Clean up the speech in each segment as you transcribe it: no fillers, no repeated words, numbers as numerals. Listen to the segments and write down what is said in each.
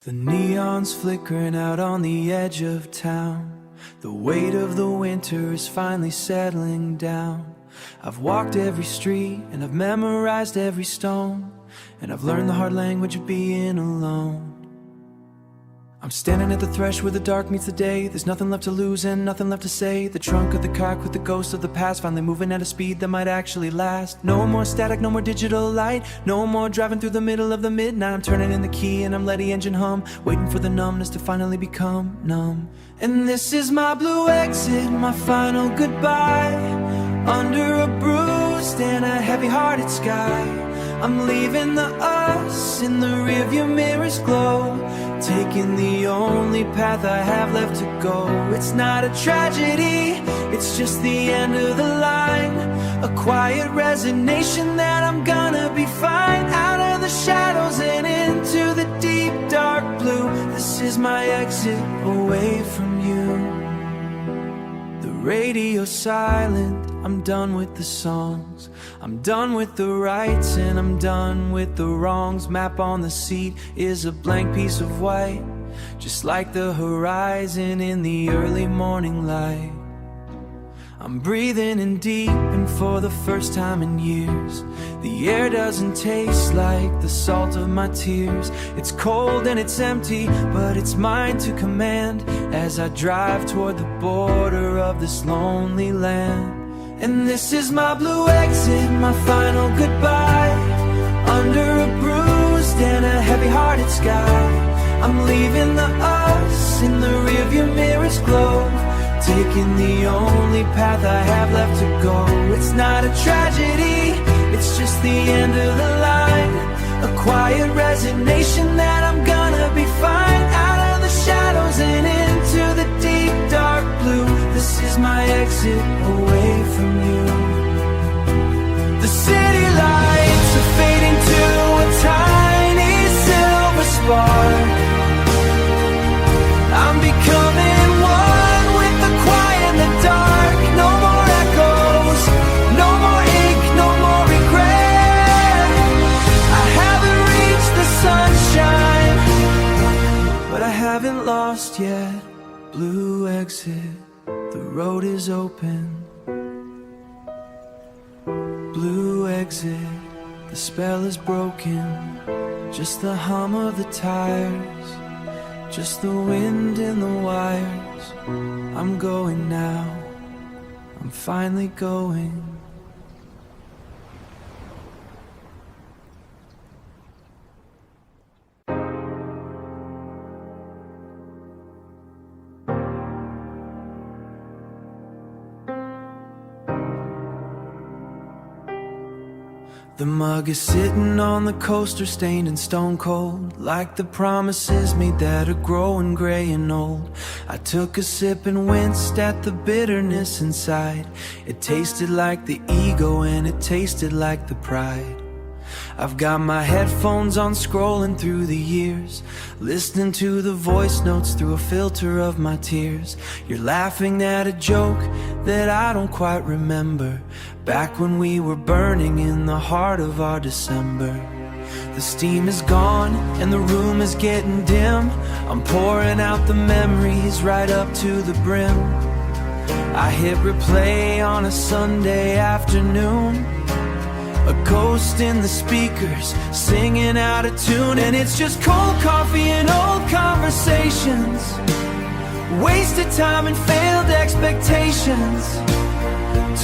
The neon's flickering out on the edge of town. The weight of the winter is finally settling down. I've walked every street and I've memorized every stone, and I've learned the hard language of being alone. I'm standing at the thresh where the dark meets the day. There's nothing left to lose and nothing left to say. The trunk of the car with the ghost of the past, finally moving at a speed that might actually last. No more static, no more digital light, no more driving through the middle of the midnight. I'm turning in the key and I'm letting the engine hum, waiting for the numbness to finally become numb. And this is my blue exit, my final goodbye, under a bruised and a heavy-hearted sky. I'm leaving the us in the rearview mirror's glow, taking the only path I have left to go. It's not a tragedy, it's just the end of the line, a quiet resignation that I'm gonna be fine. Out of the shadows and into the deep dark blue, this is my exit away from you. The radio's silent, I'm done with the songs, I'm done with the rights and I'm done with the wrongs. Map on the seat is a blank piece of white, just like the horizon in the early morning light. I'm breathing in deep, and for the first time in years, the air doesn't taste like the salt of my tears. It's cold and it's empty, but it's mine to command as I drive toward the border of this lonely land. And this is my blue exit, my final goodbye, under a bruised and a heavy-hearted sky. I'm leaving the us in the rearview mirror's glow, taking the only path I have left to go. It's not a tragedy, it's just the end of the line, a quiet resignation that I'm gonna be fine. Out of the shadows and into the deep dark blue, this is my exit away from you. The city lights are fading to a tiny silver spark. I'm becoming one with the quiet and the dark. No more echoes, no more ink, no more regret. I haven't reached the sunshine, but I haven't lost yet. Blue exit, the road is open. Blue exit, the spell is broken. Just the hum of the tires, just the wind in the wires. I'm going now, I'm finally going. The mug is sitting on the coaster, stained and stone cold, like the promises made that are growing gray and old. I took a sip and winced at the bitterness inside. It tasted like the ego and it tasted like the pride. I've got my headphones on, scrolling through the years, listening to the voice notes through a filter of my tears. You're laughing at a joke that I don't quite remember, back when we were burning in the heart of our December. The steam is gone and the room is getting dim. I'm pouring out the memories right up to the brim. I hit replay on a Sunday afternoon, a ghost in the speakers, singing out of tune. And it's just cold coffee and old conversations, wasted time and failed expectations,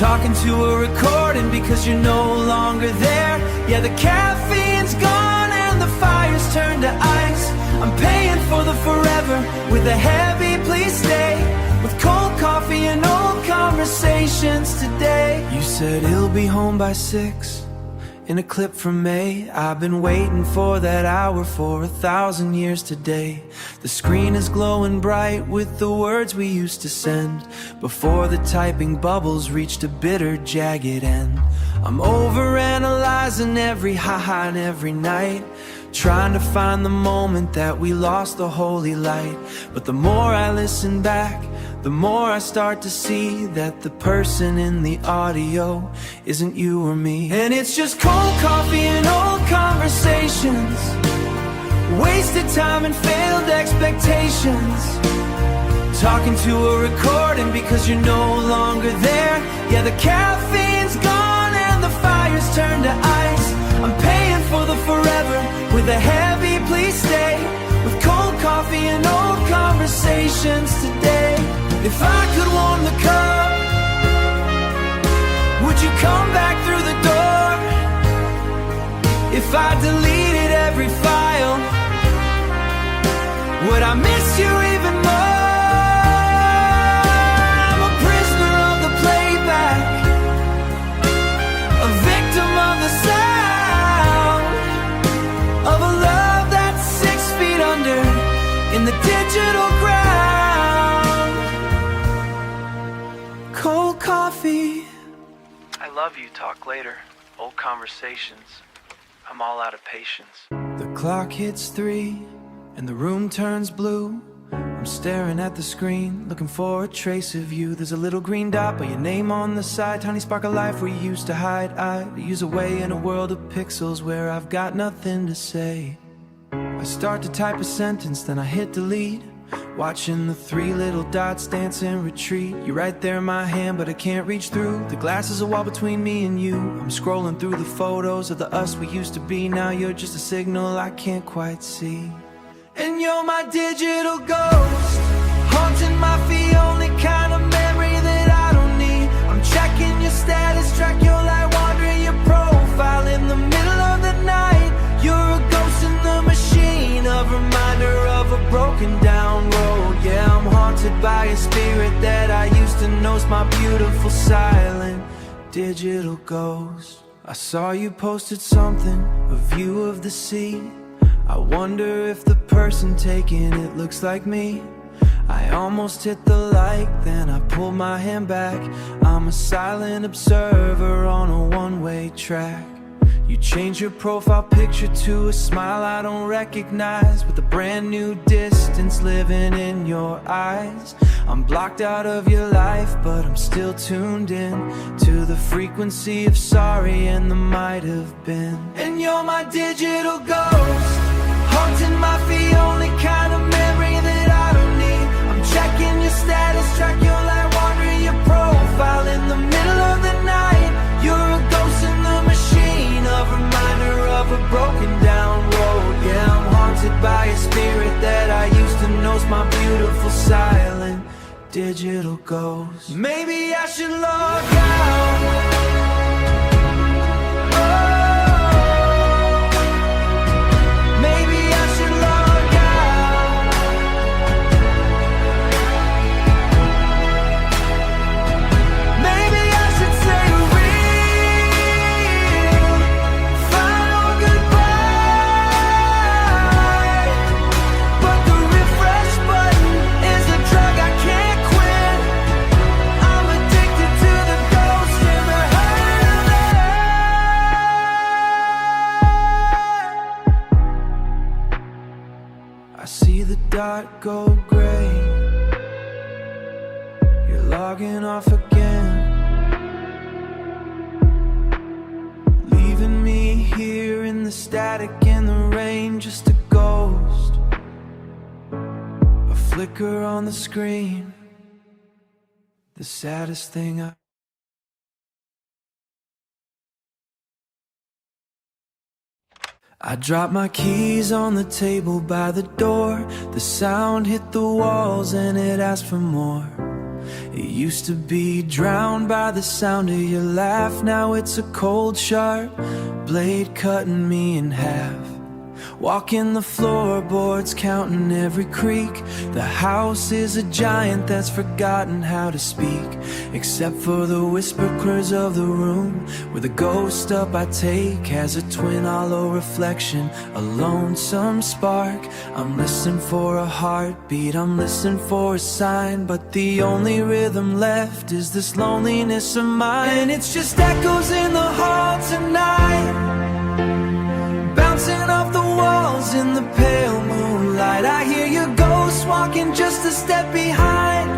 talking to a recording because you're no longer there. Yeah, the caffeine's gone and the fire's turned to ice. I'm paying for the forever with a heavy please stay, with cold coffee and old conversations today. You said he'll be home by 6, in a clip from May. I've been waiting for that hour for 1,000 years today. The screen is glowing bright with the words we used to send, before the typing bubbles reached a bitter, jagged end. I'm overanalyzing every high and every night, trying to find the moment that we lost the holy light. But the more I listen back, the more I start to see that the person in the audio isn't you or me. And it's just cold coffee and old conversations, wasted time and failed expectations. Talking to a recording because you're no longer there. Yeah, the caffeine's gone and the fire's turned to ice. I'm paying for the forever with a heavy please stay, with cold coffee and old conversations today. If I could warm the cup, would you come back through the door? If I deleted every file, would I miss you even more? I'm a prisoner of the playback, a victim of the sound of a love that's 6 feet under in the digital ground. Cold coffee. I love you, talk later. Old conversations. I'm all out of patience. The clock hits 3 and the room turns blue. I'm staring at the screen, looking for a trace of you. There's a little green dot by your name on the side, tiny spark of life where you used to hide. I use away in a world of pixels where I've got nothing to say. I start to type a sentence, then I hit delete, watching the 3 little dots dance in retreat. You're right there in my hand, but I can't reach through. The glass is a wall between me and you. I'm scrolling through the photos of the us we used to be. Now you're just a signal I can't quite see. And you're my digital ghost, haunting my feet, only kind of memory that I don't need. I'm checking your status, track your light, wandering your profile in the middle of the night. You're a ghost in the machine, a reminder of a broken down road. Yeah, I'm haunted by a spirit that I used to know's my beautiful silent digital ghost. I saw you posted something, a view of the sea. I wonder if the person taking it looks like me. I almost hit the like, then I pulled my hand back. I'm a silent observer on a one-way track. You change your profile picture to a smile I don't recognize, with a brand new distance living in your eyes. I'm blocked out of your life, but I'm still tuned in to the frequency of sorry and the might have been. And you're my digital ghost, haunting my feet, only kind of memory that I don't need. I'm checking your status, track your light, wandering your profile in the middle of the night. You're a ghost in the machine, a reminder of a broken down road. Yeah, I'm haunted by a spirit that I used to know's my beautiful silent digital ghost. Maybe I should log out. Dot go gray, you're logging off again, leaving me here in the static and the rain, just a ghost, a flicker on the screen, the saddest thing I dropped my keys on the table by the door. The sound hit the walls and it asked for more. It used to be drowned by the sound of your laugh. Now it's a cold, sharp blade cutting me in half. Walking the floorboards, counting every creak. The house is a giant that's forgotten how to speak, except for the whispers of the room where the ghost up I take has a twin hollow reflection, a lonesome spark. I'm listening for a heartbeat, I'm listening for a sign, but the only rhythm left is this loneliness of mine. And it's just echoes in the hall tonight, bouncing off the walls in the pale moonlight. I hear your ghost walking just a step behind.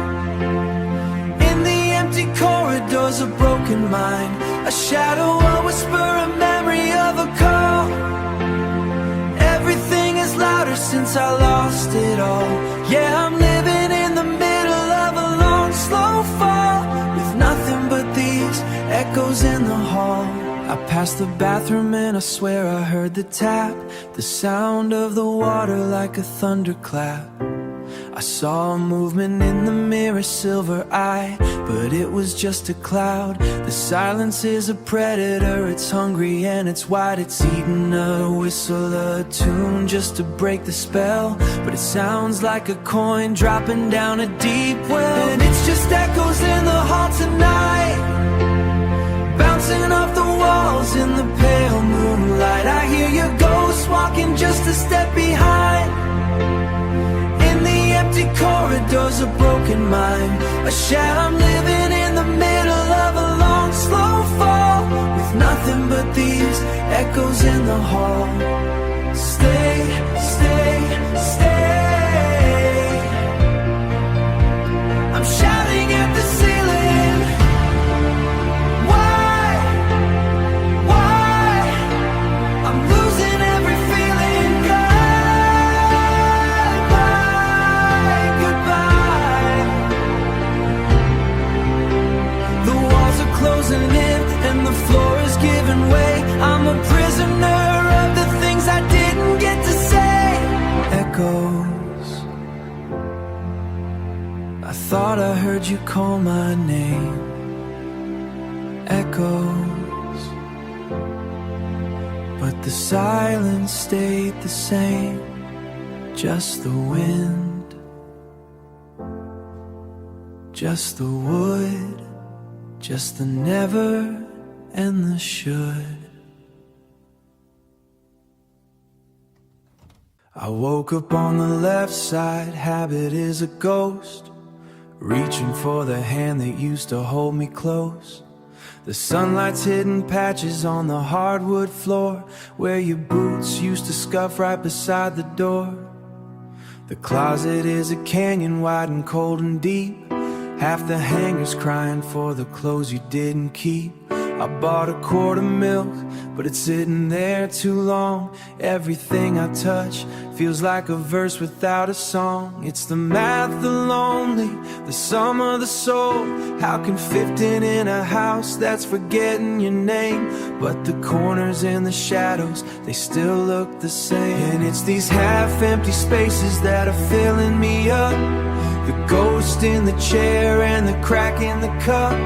In the empty corridors, a broken mind, a shadow, a whisper, a memory of a call. Everything is louder, since I lost it all. Yeah, I'm living in the middle of a long, slow fall, with nothing but these echoes in the hall. I passed the bathroom and I swear I heard the tap, the sound of the water like a thunderclap. I saw a movement in the mirror, silver eye, but it was just a cloud. The silence is a predator, it's hungry and it's wide. It's eating a whistle, a tune just to break the spell, but it sounds like a coin dropping down a deep well. And it's just echoes in the hall tonight, bouncing off the walls in the pale moonlight. I hear your ghost walking just a step behind, empty corridors, a broken mind, a shadow. I'm living in the middle of a long, slow fall, with nothing but these echoes in the hall. Stay, stay, stay. I'm shouting at the ceiling. Why? Why? I'm losing every feeling. Closing in and the floor is giving way. I'm a prisoner of the things I didn't get to say. Echoes, I thought I heard you call my name. Echoes, but the silence stayed the same. Just the wind, just the wood, just the never and the should. I woke up on the left side, habit is a ghost, reaching for the hand that used to hold me close. The sunlight's hidden patches on the hardwood floor, where your boots used to scuff right beside the door. The closet is a canyon wide and cold and deep, half the hangers crying for the clothes you didn't keep. I bought a quart of milk, but it's sitting there too long. Everything I touch feels like a verse without a song. It's the math, the lonely, the sum of the soul. How can 15 in a house that's forgetting your name? But the corners and the shadows, they still look the same. And it's these half-empty spaces that are filling me up, the ghost in the chair and the crack in the cup.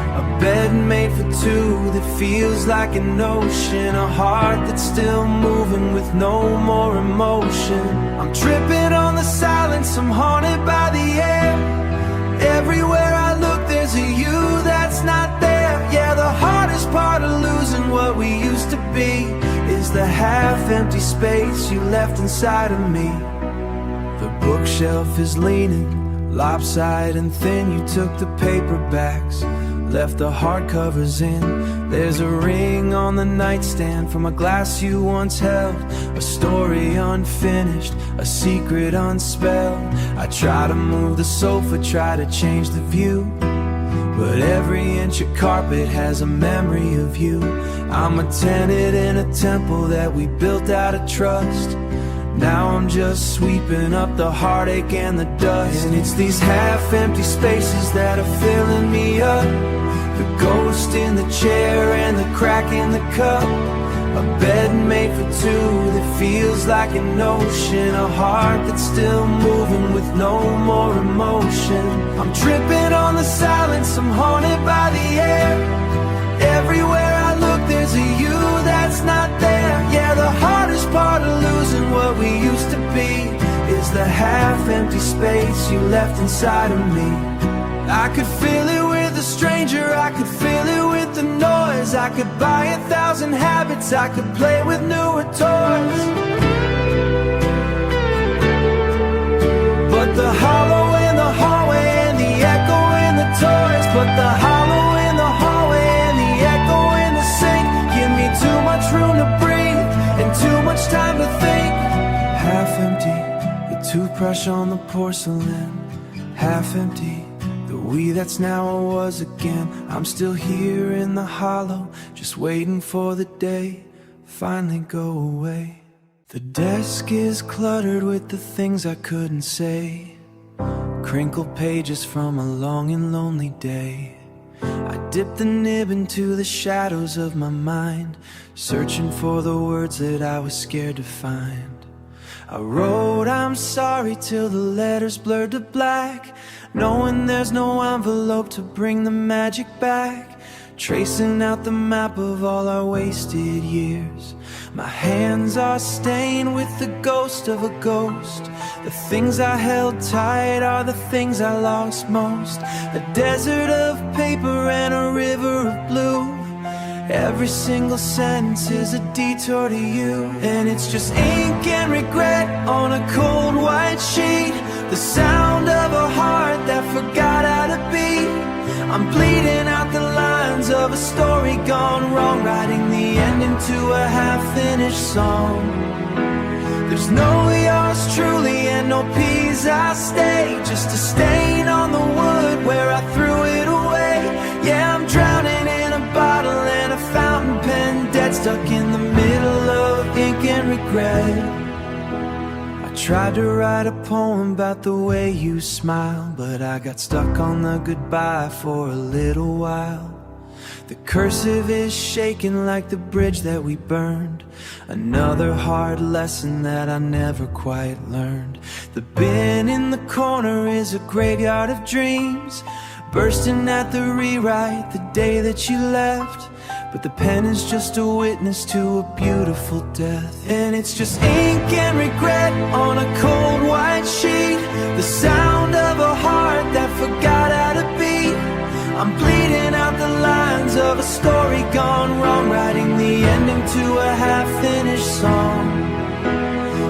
A bed made for two that feels like an ocean, a heart that's still moving with no more emotion. I'm tripping on the silence, I'm haunted by the air. Everywhere I look there's a you that's not there. Yeah, the hardest part of losing what we used to be is the half-empty space you left inside of me. The bookshelf is leaning lopsided and thin. You took the paperbacks, left the hardcovers in. There's a ring on the nightstand from a glass you once held, a story unfinished, a secret unspelled. I try to move the sofa, try to change the view, but every inch of carpet has a memory of you. I'm a tenant in a temple that we built out of trust. Now I'm just sweeping up the heartache and the dust. And it's these half-empty spaces that are filling me up, the ghost in the chair and the crack in the cup. A bed made for two that feels like an ocean, a heart that's still moving with no more emotion. I'm tripping on the silence, I'm haunted by the air. Everywhere I look there's a you that's not there. Yeah, the hardest part of losing what we used to be is the half-empty space you left inside of me. I could feel it with a stranger, I could feel it with the noise. I could buy 1,000 habits, I could play with newer toys, but the hollow in the hallway and the echo in the toys. But the hollow in the hallway and the echo in the sink give me too much room to breathe and too much time to think. Half empty, the toothbrush on the porcelain. Half empty, the we that's now I was again. I'm still here in the hollow, just waiting for the day finally go away. The desk is cluttered with the things I couldn't say, crinkled pages from a long and lonely day. I dipped the nib into the shadows of my mind, searching for the words that I was scared to find. I wrote I'm sorry till the letters blurred to black, knowing there's no envelope to bring the magic back, tracing out the map of all our wasted years. My hands are stained with the ghost of a ghost. The things I held tight are the things I lost most. A desert of paper and a river of blue. Every single sentence is a detour to you. And it's just ink and regret on a cold white sheet, the sound of a heart that forgot how to beat. I'm bleeding out the lines of a story gone wrong, writing the ending to a half-finished song. There's no yours truly and no peace I stay, just a stain on the wood where I threw it away. Yeah, I'm drowning in a bottle and a fountain pen, dead, stuck in the middle of ink and regret. I tried to write a poem about the way you smile, but I got stuck on the goodbye for a little while. The cursive is shaking like the bridge that we burned, another hard lesson that I never quite learned. The bin in the corner is a graveyard of dreams, bursting at the rewrite the day that you left. But the pen is just a witness to a beautiful death. And it's just ink and regret on a cold white sheet, the sound of a heart that forgot how to beat. I'm bleeding out the lines of a story gone wrong, writing the ending to a half-finished song.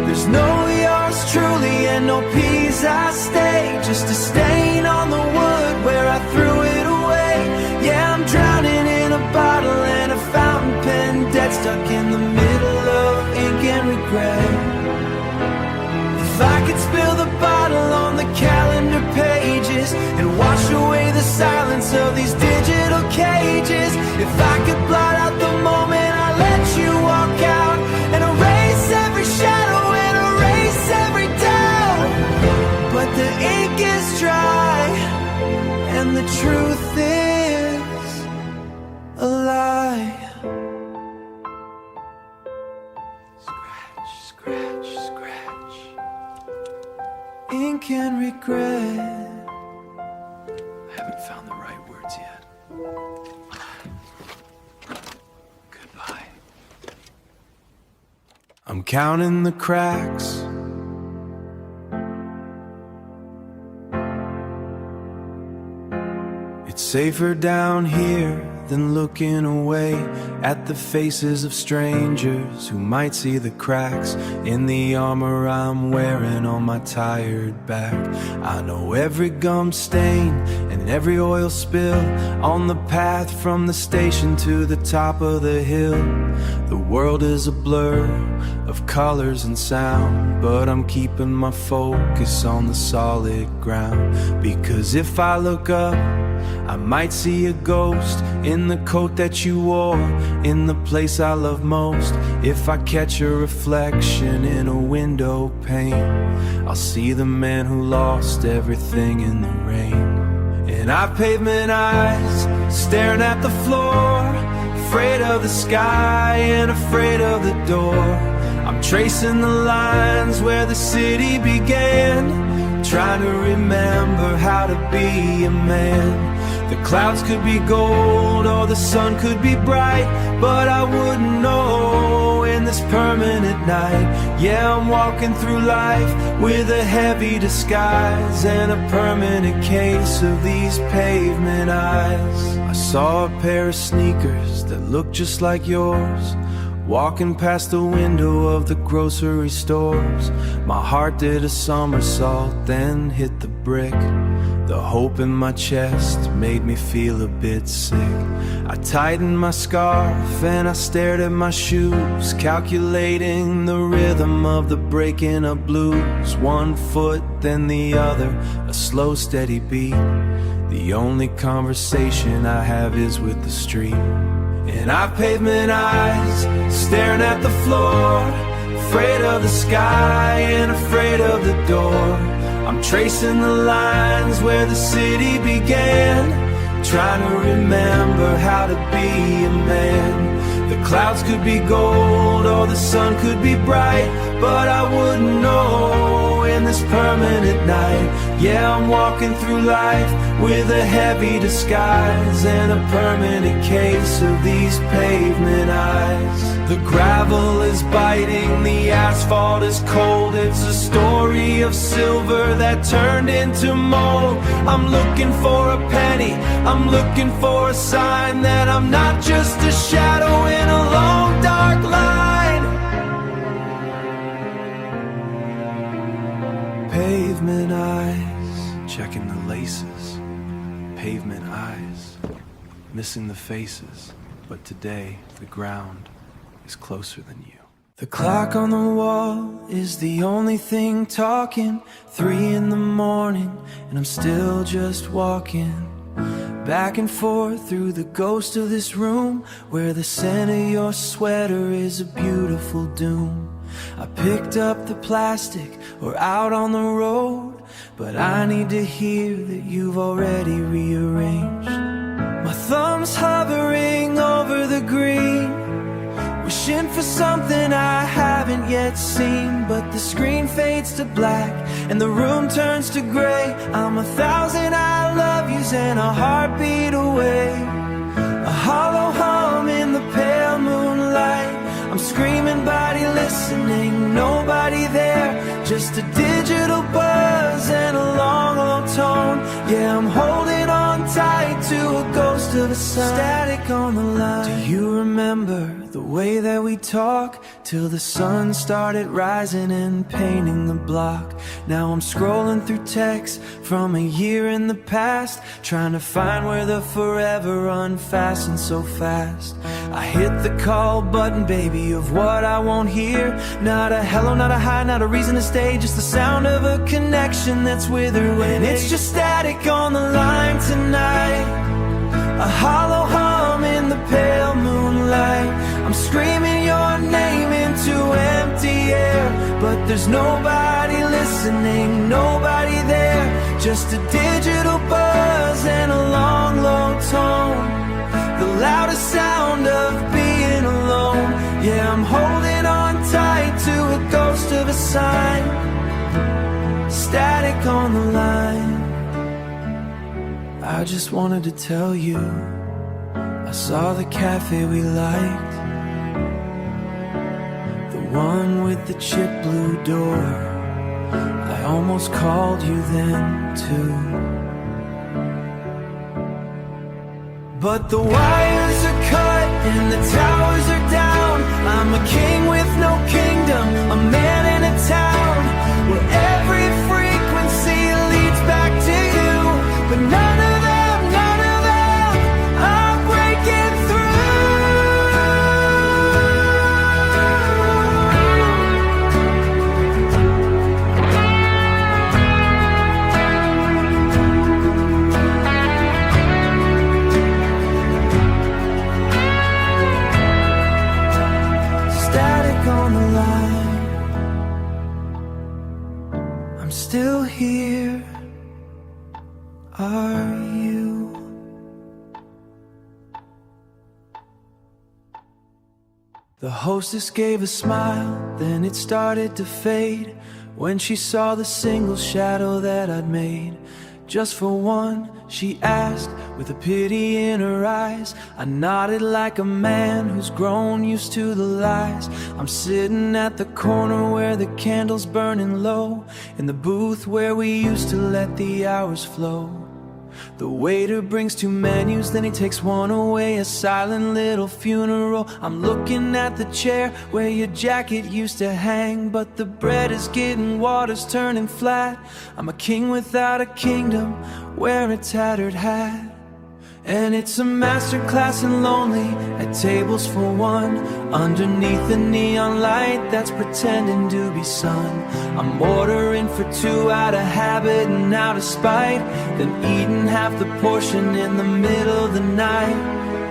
There's no yours truly and no peace I stay, just a stain on the wood where I threw it away. Yeah, I'm drowning in a bottle and a fountain pen, dead, stuck in the middle of ink and regret. If I could spill the bottle on the calendar pages and wash away the silence of these digital cages, if I could blot out the moment I let you walk out and erase every shadow and erase every doubt. But the ink is dry and the truth is a lie. Scratch, scratch, scratch. Ink and regret. I haven't found the right words yet. Goodbye. I'm counting the cracks. It's safer down here than looking away at the faces of strangers who might see the cracks in the armor I'm wearing on my tired back. I know every gum stain and every oil spill on the path from the station to the top of the hill. The world is a blur of colors and sound, but I'm keeping my focus on the solid ground. Because if I look up, I might see a ghost in the coat that you wore, in the place I love most. If I catch a reflection in a window pane, I'll see the man who lost everything in the rain. And I've pavement eyes, staring at the floor, afraid of the sky and afraid of the door. I'm tracing the lines where the city began, trying to remember how to be a man. The clouds could be gold or the sun could be bright, but I wouldn't know in this permanent night. Yeah, I'm walking through life with a heavy disguise and a permanent case of these pavement eyes. I saw a pair of sneakers that looked just like yours, walking past the window of the grocery stores. My heart did a somersault, then hit the brick. The hope in my chest made me feel a bit sick. I tightened my scarf and I stared at my shoes, calculating the rhythm of the breaking of blues. One foot, then the other, a slow, steady beat. The only conversation I have is with the street. And I've pavement eyes, staring at the floor, afraid of the sky and afraid of the door. I'm tracing the lines where the city began, trying to remember how to be a man. The clouds could be gold or the sun could be bright, but I wouldn't know in this permanent night. Yeah, I'm walking through life with a heavy disguise and a permanent case of these pavement eyes. The gravel is biting, the asphalt is cold. It's a story of silver that turned into mold. I'm looking for a penny, I'm looking for a sign that I'm not just a shadow in a long dark line. Pavement eyes, checking the laces. Pavement eyes, missing the faces. But today, the ground is closer than you. The clock on the wall is the only thing talking. 3 in the morning, and I'm still just walking back and forth through the ghost of this room, where the scent of your sweater is a beautiful doom. I picked up the plastic, we're out on the road, but I need to hear that you've already rearranged. My thumb's hovering over the green, wishing for something I haven't yet seen. But the screen fades to black and the room turns to gray. I'm 1,000 I love yous and a heartbeat away. A hollow hum in the pale moonlight. I'm screaming, body listening, nobody there. Just a digital buzz and a long, low tone. Yeah, I'm holding on tight to a ghost of a sign. Static on the line. Do you remember the way that we talk till the sun started rising and painting the block? Now I'm scrolling through texts from a year in the past, trying to find where the forever unfastened so fast. I hit the call button, baby, of what I won't hear. Not a hello, not a hi, not a reason to stay, just the sound of a connection that's withered away. And it's just static on the line tonight, a hollow hum in the pale moonlight. I'm screaming your name into empty air, but there's nobody listening, nobody there. Just a digital buzz and a long, low tone, the loudest sound of being alone. Yeah, I'm holding on tight to a ghost of a sign. Static on the line. I just wanted to tell you, I saw the cafe we liked, the one with the chip blue door. I almost called you then too, but the wires are cut and the towers are down. I'm a king with no kingdom, a man in a town where every frequency leads back to you. But none of them are breaking on the line. I'm still here. Are you? The hostess gave a smile, then it started to fade when she saw the single shadow that I'd made. Just for one, she asked with a pity in her eyes. I nodded like a man who's grown used to the lies. I'm sitting at the corner where the candle's burning low, in the booth where we used to let the hours flow. The waiter brings 2 menus, then he takes one away, a silent little funeral. I'm looking at the chair where your jacket used to hang, but the bread is getting water's turning flat. I'm a king without a kingdom, wear a tattered hat. And it's a masterclass in lonely, at tables for one, underneath the neon light that's pretending to be sun. I'm ordering for 2 out of habit and out of spite, then eating half the portion in the middle of the night.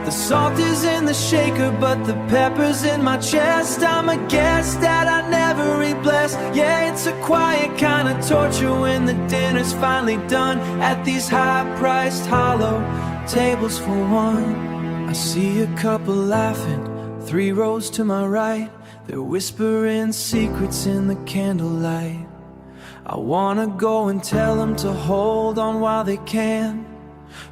The salt is in the shaker, but the pepper's in my chest. I'm a guest that I never eat blessed. Yeah, it's a quiet kind of torture when the dinner's finally done at these high-priced hollow tables for one. I see a couple laughing, 3 rows to my right. They're whispering secrets in the candlelight. I wanna go and tell them to hold on while they can,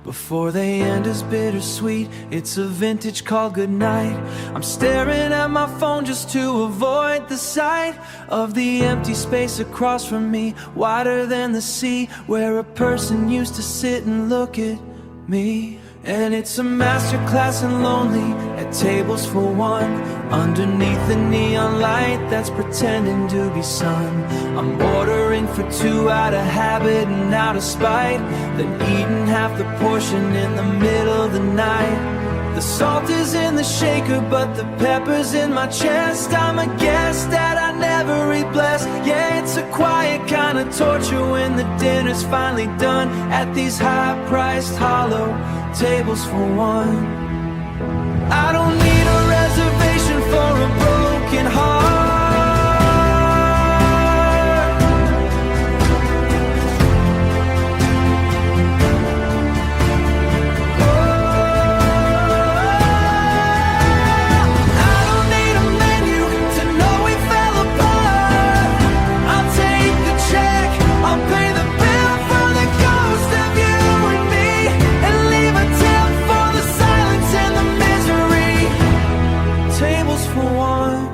before they end as bittersweet. It's a vintage called goodnight. I'm staring at my phone just to avoid the sight of the empty space across from me, wider than the sea, where a person used to sit and look at me. And it's a masterclass in lonely at tables for one, underneath the neon light that's pretending to be sun. I'm ordering for 2 out of habit and out of spite, then eating half the portion in the middle of the night. The salt is in the shaker, but the pepper's in my chest. I'm a guest that I never eat blessed. Yeah, it's a quiet kind of torture when the dinner's finally done at these high-priced hollow tables for one. I don't need a reservation for a broken heart. I don't need a menu to know we fell apart. I'll take the check, I'll pay the bill for the ghost of you and me, and leave a tip for the silence and the misery. Tables for one,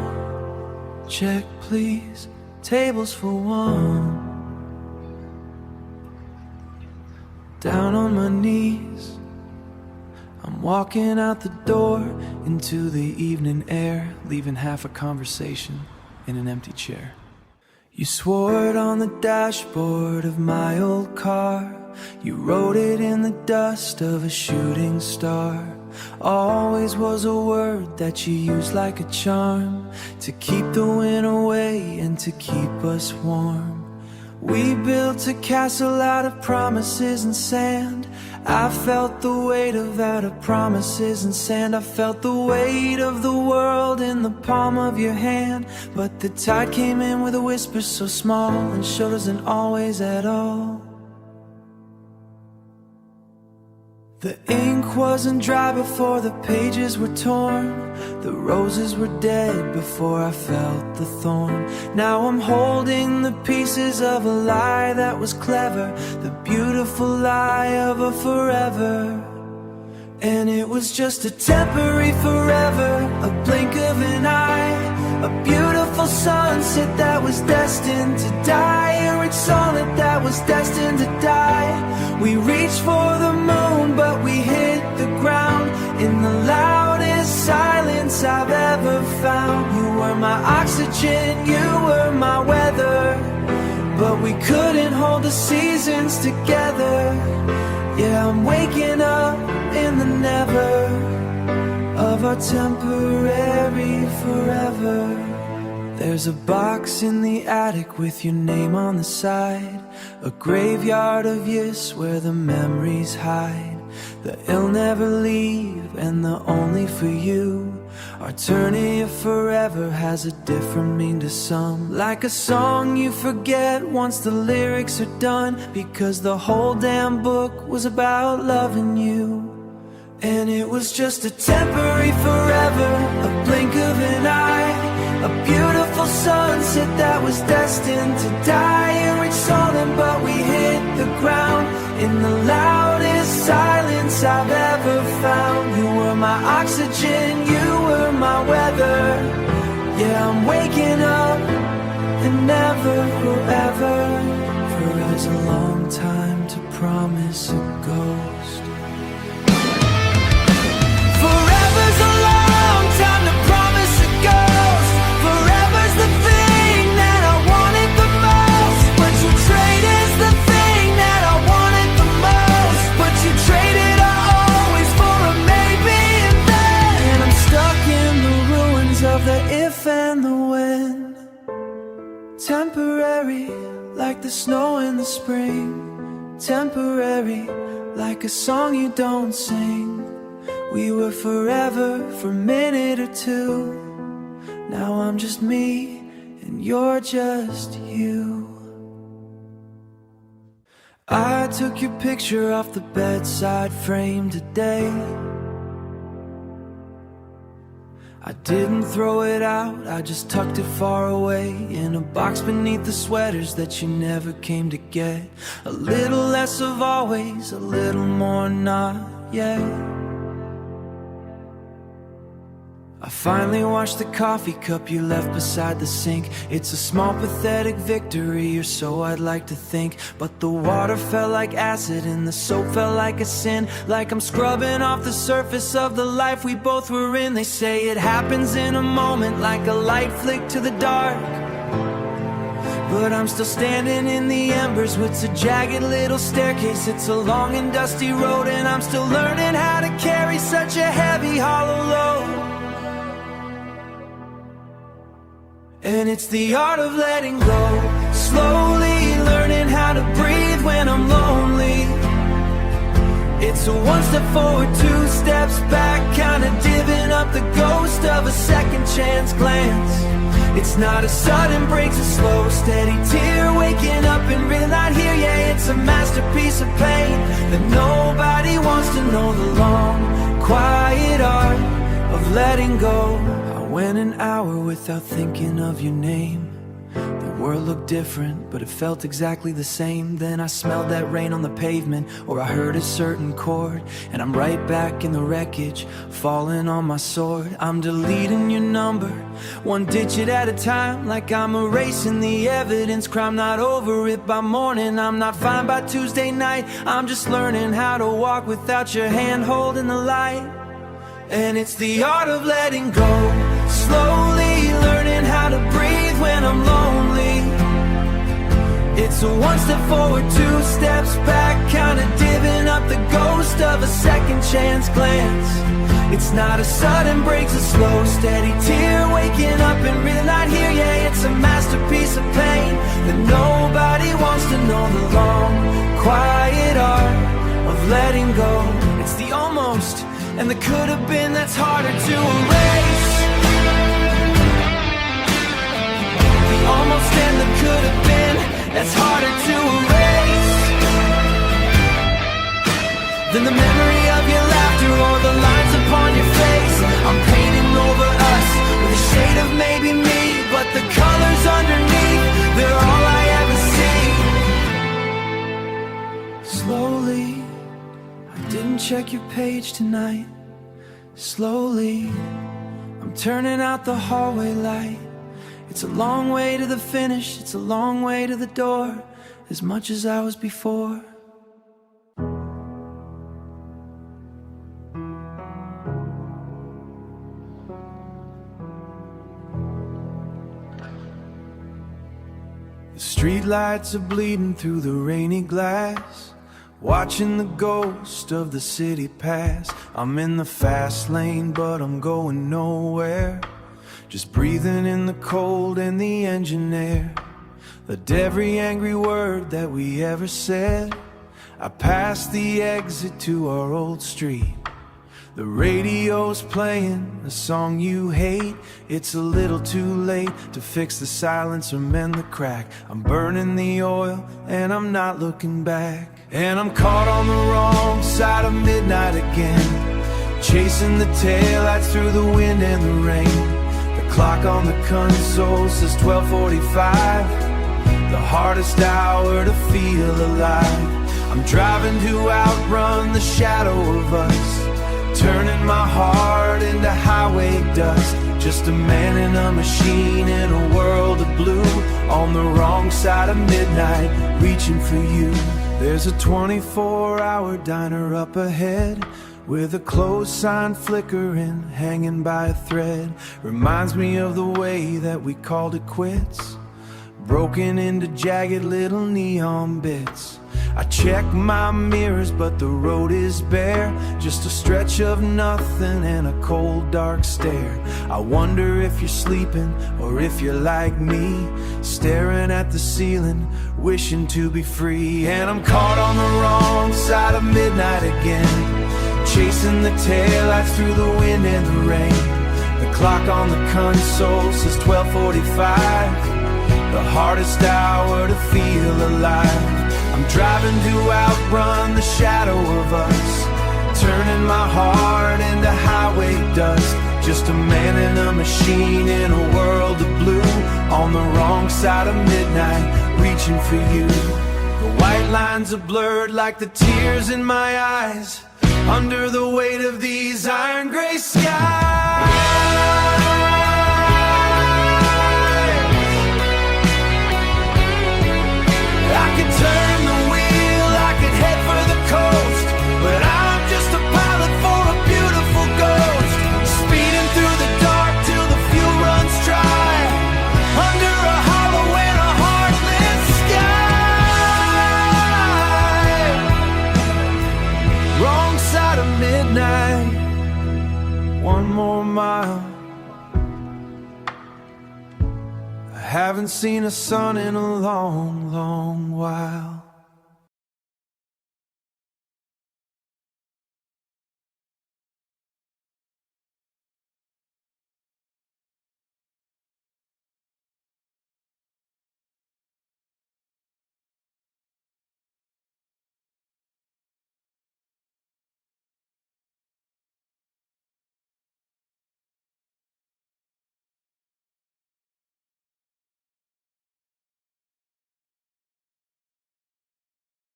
check please. Tables for one. Down on my knees, I'm walking out the door into the evening air, leaving half a conversation in an empty chair. You swore it on the dashboard of my old car. You wrote it in the dust of a shooting star. Always was a word that you used like a charm, to keep the wind away and to keep us warm. We built a castle out of promises and sand. I felt the weight of out of promises and sand. I felt the weight of the world in the palm of your hand. But the tide came in with a whisper so small and showed us an always at all. The ink wasn't dry before the pages were torn. The roses were dead before I felt the thorn. Now I'm holding the pieces of a lie that was clever, the beautiful lie of a forever. And it was just a temporary forever, a blink of an eye, a beautiful sunset that was destined to die, a rich sonnet that was destined to die. We reached for the moon, but we hit the ground in the loudest silence I've ever found. You were my oxygen, you were my weather, but we couldn't hold the seasons together. Yeah, I'm waking up in the never of our temporary forever. There's a box in the attic with your name on the side, a graveyard of yes where the memories hide. The ill never leave and the only for you. Our eternity of forever has a different meaning to some, like a song you forget once the lyrics are done, because the whole damn book was about loving you. And it was just a temporary forever, a blink of an eye, a beautiful sunset that was destined to die, a rich sonnet, but we hit the ground in the loudest silence I've ever found. You were my oxygen, you were my weather. Yeah, I'm waking up and never forever, for it's a long time to promise a ghost. Forever's a long time to promise a ghost. Forever's the thing that I wanted the most, but you traded the thing that I wanted the most. But you traded our always for a maybe and then, and I'm stuck in the ruins of the if and the when. Temporary, like the snow in the spring. Temporary, like a song you don't sing. We were forever for a minute or two. Now I'm just me and you're just you. I took your picture off the bedside frame today. I didn't throw it out, I just tucked it far away in a box beneath the sweaters that you never came to get. A little less of always, a little more not yet. I finally washed the coffee cup you left beside the sink. It's a small pathetic victory, or so I'd like to think. But the water felt like acid and the soap felt like a sin. Like I'm scrubbing off the surface of the life we both were in. They say it happens in a moment, like a light flick to the dark. But I'm still standing in the embers with a jagged little staircase. It's a long and dusty road, and I'm still learning how to carry such a heavy, hollow load. And it's the art of letting go, slowly learning how to breathe when I'm lonely. It's a one step forward, two steps back, kinda divvying up the ghost of a second chance glance. It's not a sudden break, it's a slow, steady tear, waking up and really not here. Yeah, it's a masterpiece of pain that nobody wants to know. The long, quiet art of letting go. Went an hour without thinking of your name. The world looked different, but it felt exactly the same. Then I smelled that rain on the pavement, or I heard a certain chord, and I'm right back in the wreckage, falling on my sword. I'm deleting your number, one digit at a time, like I'm erasing the evidence. Crime not over it by morning, I'm not fine by Tuesday night. I'm just learning how to walk without your hand holding the light. And it's the art of letting go, slowly learning how to breathe when I'm lonely. It's a one step forward, two steps back, kinda divvying up the ghost of a second chance glance. It's not a sudden break, it's a slow, steady tear, waking up and really not here. Yeah, it's a masterpiece of pain that nobody wants to know. The long, quiet art of letting go. It's the almost and the could have been that's harder to erase. The almost and the could have been that's harder to erase than the memory of your laughter or the lines upon your face. I'm painting over us with a shade of maybe me, but the colors underneath, they're all I ever see. Slowly, didn't check your page tonight. Slowly, I'm turning out the hallway light. It's a long way to the finish, it's a long way to the door, as much as I was before. The streetlights are bleeding through the rainy glass, watching the ghost of the city pass. I'm in the fast lane, but I'm going nowhere, just breathing in the cold and the engine air. Let every angry word that we ever said, I passed the exit to our old street. The radio's playing a song you hate. It's a little too late to fix the silence or mend the crack. I'm burning the oil and I'm not looking back. And I'm caught on the wrong side of midnight again, chasing the taillights through the wind and the rain. The clock on the console says 12:45, the hardest hour to feel alive. I'm driving to outrun the shadow of us, turning my heart into highway dust. Just a man in a machine in a world of blue, on the wrong side of midnight, reaching for you. There's a 24-hour diner up ahead, with a closed sign flickering, hanging by a thread. Reminds me of the way that we called it quits, broken into jagged little neon bits. I check my mirrors, but the road is bare, just a stretch of nothing and a cold dark stare. I wonder if you're sleeping or if you're like me, staring at the ceiling, wishing to be free. And I'm caught on the wrong side of midnight again, chasing the taillights through the wind and the rain. The clock on the console says 12:45, the hardest hour to feel alive. I'm driving to outrun the shadow of us, turning my heart into highway dust. Just a man and a machine in a world of blue, on the wrong side of midnight, reaching for you. The white lines are blurred like the tears in my eyes, under the weight of these iron gray skies. I could turn the wheel, I could head for the coast, but I'm just a pilot for a beautiful ghost, speeding through the dark till the fuel runs dry, under a hollow and a heartless sky. Wrong side of midnight, one more mile. I haven't seen a sun in a long, long while.